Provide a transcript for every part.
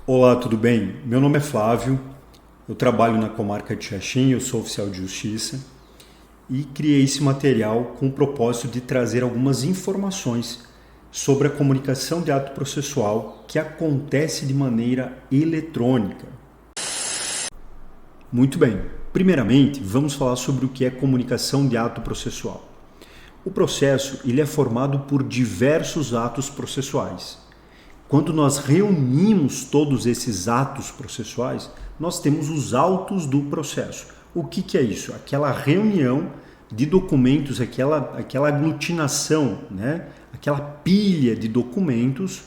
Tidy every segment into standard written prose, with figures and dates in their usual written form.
Olá, tudo bem? Meu nome é Flávio, eu trabalho na comarca de Xaxim, eu sou oficial de justiça e criei esse material com o propósito de trazer algumas informações sobre a comunicação de ato processual que acontece de maneira eletrônica. Muito bem, primeiramente vamos falar sobre o que é comunicação de ato processual. O processo ele é formado por diversos atos processuais. Quando nós reunimos todos esses atos processuais, nós temos os autos do processo. O que é isso? Aquela reunião de documentos, aquela aglutinação, né? Aquela pilha de documentos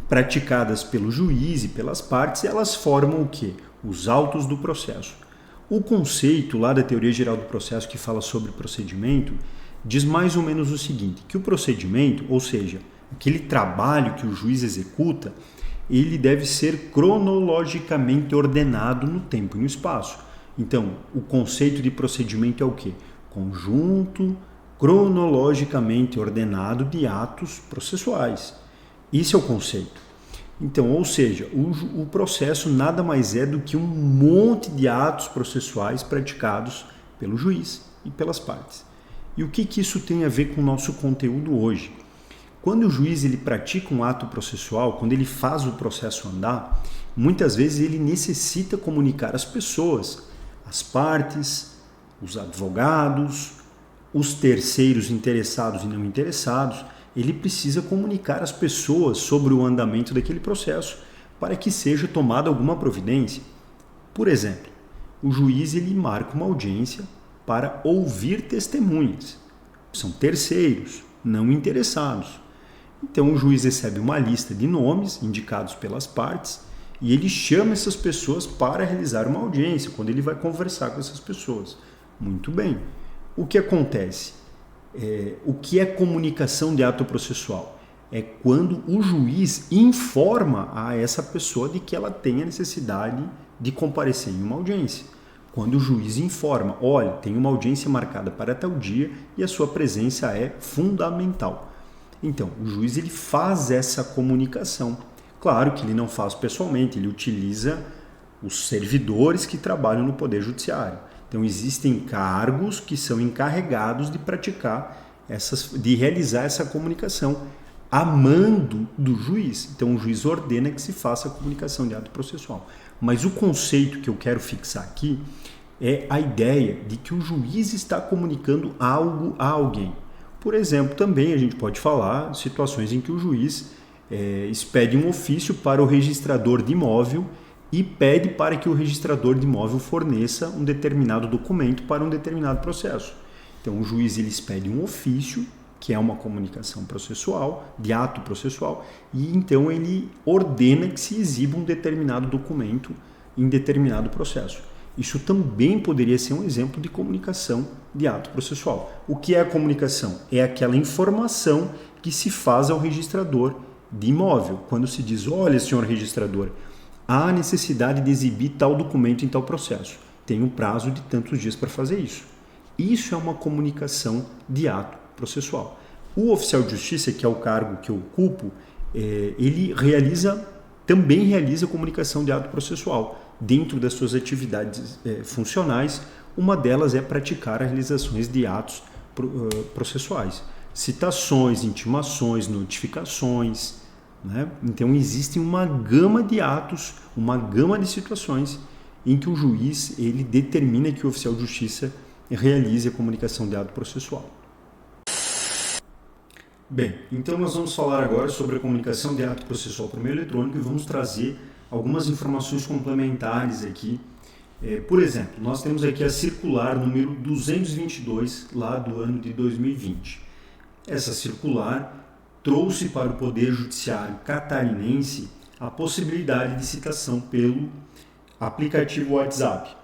praticadas pelo juiz e pelas partes, elas formam o quê? Os autos do processo. O conceito lá da teoria geral do processo que fala sobre procedimento diz mais ou menos o seguinte, que o procedimento, ou seja, aquele trabalho que o juiz executa, ele deve ser cronologicamente ordenado no tempo e no espaço. Então, o conceito de procedimento é o quê? Conjunto cronologicamente ordenado de atos processuais. Esse é o conceito. Então, ou seja, o processo nada mais é do que um monte de atos processuais praticados pelo juiz e pelas partes. E o que isso tem a ver com o nosso conteúdo hoje? Quando o juiz ele pratica um ato processual, quando ele faz o processo andar, muitas vezes ele necessita comunicar às pessoas, as partes, os advogados, os terceiros interessados e não interessados, ele precisa comunicar às pessoas sobre o andamento daquele processo para que seja tomada alguma providência. Por exemplo, o juiz ele marca uma audiência para ouvir testemunhas. São terceiros, não interessados. Então o juiz recebe uma lista de nomes indicados pelas partes e ele chama essas pessoas para realizar uma audiência, quando ele vai conversar com essas pessoas. Muito bem. O que acontece? O que é comunicação de ato processual? É quando o juiz informa a essa pessoa de que ela tem a necessidade de comparecer em uma audiência. Quando o juiz informa, olha, tem uma audiência marcada para tal dia e a sua presença é fundamental. Então, o juiz ele faz essa comunicação. Claro que ele não faz pessoalmente, ele utiliza os servidores que trabalham no Poder Judiciário. Então, existem cargos que são encarregados de praticar de realizar essa comunicação a mando do juiz. Então, o juiz ordena que se faça a comunicação de ato processual. Mas o conceito que eu quero fixar aqui é a ideia de que o juiz está comunicando algo a alguém. Por exemplo, também a gente pode falar de situações em que o juiz expede um ofício para o registrador de imóvel e pede para que o registrador de imóvel forneça um determinado documento para um determinado processo. Então, o juiz ele expede um ofício, que é uma comunicação processual, de ato processual, e então ele ordena que se exiba um determinado documento em determinado processo. Isso também poderia ser um exemplo de comunicação de ato processual. O que é a comunicação? É aquela informação que se faz ao registrador de imóvel. Quando se diz, olha, senhor registrador, há necessidade de exibir tal documento em tal processo. Tem um prazo de tantos dias para fazer isso. Isso é uma comunicação de ato processual. O oficial de justiça, que é o cargo que eu ocupo, ele também realiza comunicação de ato processual dentro das suas atividades funcionais. Uma delas é praticar as realizações de atos processuais. Citações, intimações, notificações, né? Então existe uma gama de atos, uma gama de situações em que o juiz ele determina que o oficial de justiça realize a comunicação de ato processual. Bem, então nós vamos falar agora sobre a comunicação de ato processual por meio eletrônico e vamos trazer algumas informações complementares aqui. Por exemplo, nós temos aqui a circular número 222, lá do ano de 2020. Essa circular trouxe para o Poder Judiciário catarinense a possibilidade de citação pelo aplicativo WhatsApp.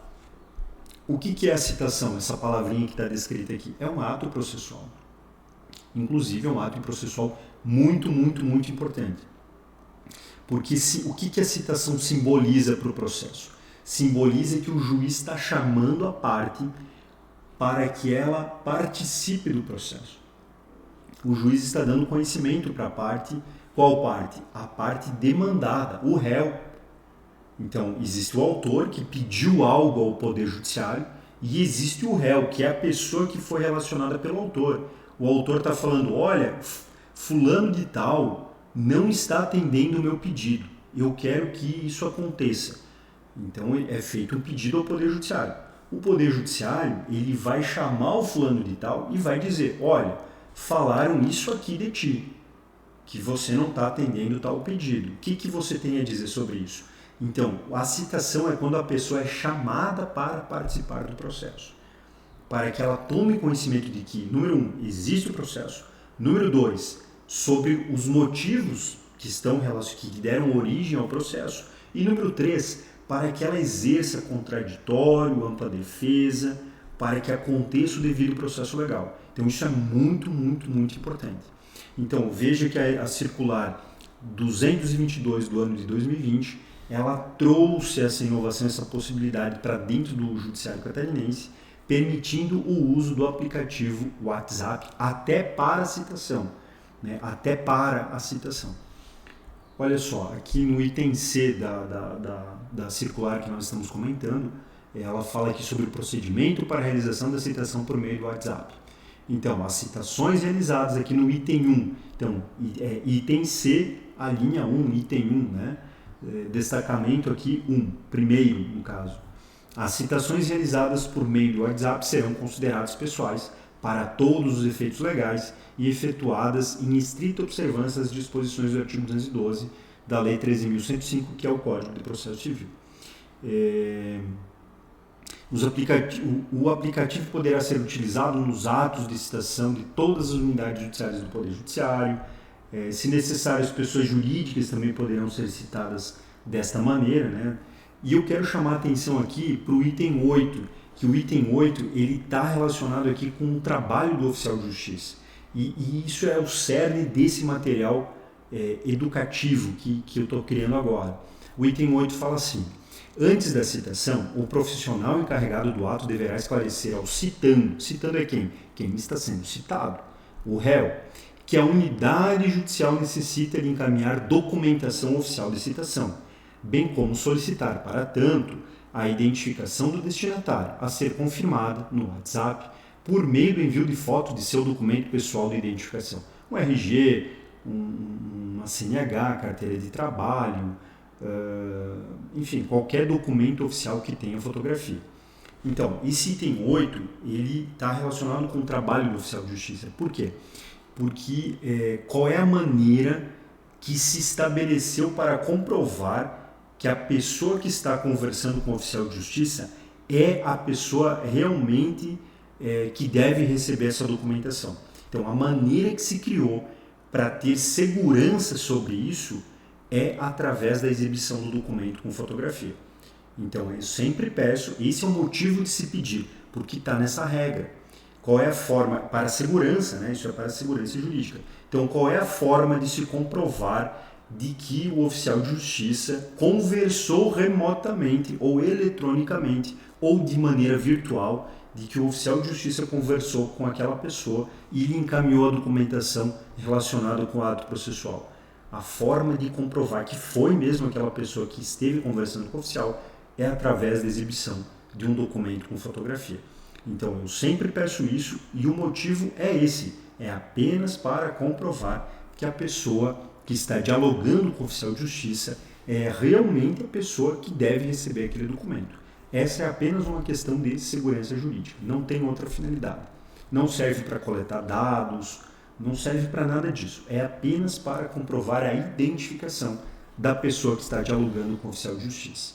O que é a citação? Essa palavrinha que está descrita aqui é um ato processual. Inclusive é um ato processual muito, muito, muito importante. Porque o que a citação simboliza para o processo? Simboliza que o juiz está chamando a parte para que ela participe do processo. O juiz está dando conhecimento para a parte. Qual parte? A parte demandada, o réu. Então, existe o autor que pediu algo ao Poder Judiciário e existe o réu, que é a pessoa que foi relacionada pelo autor. O autor está falando, olha, fulano de tal não está atendendo o meu pedido. Eu quero que isso aconteça. Então, é feito um pedido ao Poder Judiciário. O Poder Judiciário, ele vai chamar o fulano de tal e vai dizer, olha, falaram isso aqui de ti, que você não está atendendo tal pedido. O que você tem a dizer sobre isso? Então, a citação é quando a pessoa é chamada para participar do processo, para que ela tome conhecimento de que, número 1, existe o processo, número 2, sobre os motivos que deram origem ao processo, e número 3, para que ela exerça contraditório, ampla defesa, para que aconteça o devido processo legal. Então, isso é muito, muito, muito importante. Então, veja que a circular 222 do ano de 2020, ela trouxe essa inovação, essa possibilidade para dentro do Judiciário Catarinense, permitindo o uso do aplicativo WhatsApp até para a citação. Né? Até para a citação. Olha só, aqui no item C da circular que nós estamos comentando, ela fala aqui sobre o procedimento para a realização da citação por meio do WhatsApp. Então, as citações realizadas aqui no item 1, então, item C, a linha 1, item 1, né? Destacamento aqui 1, primeiro no caso. As citações realizadas por meio do WhatsApp serão consideradas pessoais para todos os efeitos legais e efetuadas em estrita observância das disposições do artigo 212 da Lei 13.105, que é o Código de Processo Civil. O aplicativo poderá ser utilizado nos atos de citação de todas as unidades judiciárias do Poder Judiciário. Se necessário, as pessoas jurídicas também poderão ser citadas desta maneira, né? E eu quero chamar a atenção aqui para o item 8, que o item 8 está relacionado aqui com o trabalho do oficial de justiça. E isso é o cerne desse material educativo que eu estou criando agora. O item 8 fala assim: antes da citação, o profissional encarregado do ato deverá esclarecer ao citando é quem? Quem está sendo citado, o réu, que a unidade judicial necessita de encaminhar documentação oficial de citação, bem como solicitar, para tanto, a identificação do destinatário a ser confirmada no WhatsApp por meio do envio de foto de seu documento pessoal de identificação, um RG, uma CNH, carteira de trabalho, enfim, qualquer documento oficial que tenha fotografia. Então, esse item 8, ele está relacionado com o trabalho do oficial de justiça. Por quê? Porque qual é a maneira que se estabeleceu para comprovar que a pessoa que está conversando com o oficial de justiça é a pessoa realmente que deve receber essa documentação. Então, a maneira que se criou para ter segurança sobre isso é através da exibição do documento com fotografia. Então, eu sempre peço, esse é o motivo de se pedir, porque está nessa regra. Qual é a forma, para a segurança, né? Isso é para a segurança jurídica. Então, qual é a forma de se comprovar de que o oficial de justiça conversou remotamente ou eletronicamente ou de maneira virtual, de que o oficial de justiça conversou com aquela pessoa e lhe encaminhou a documentação relacionada com o ato processual? A forma de comprovar que foi mesmo aquela pessoa que esteve conversando com o oficial é através da exibição de um documento com fotografia. Então, eu sempre peço isso e o motivo é esse, é apenas para comprovar que a pessoa que está dialogando com o oficial de justiça é realmente a pessoa que deve receber aquele documento. Essa é apenas uma questão de segurança jurídica, não tem outra finalidade. Não serve para coletar dados, não serve para nada disso. É apenas para comprovar a identificação da pessoa que está dialogando com o oficial de justiça.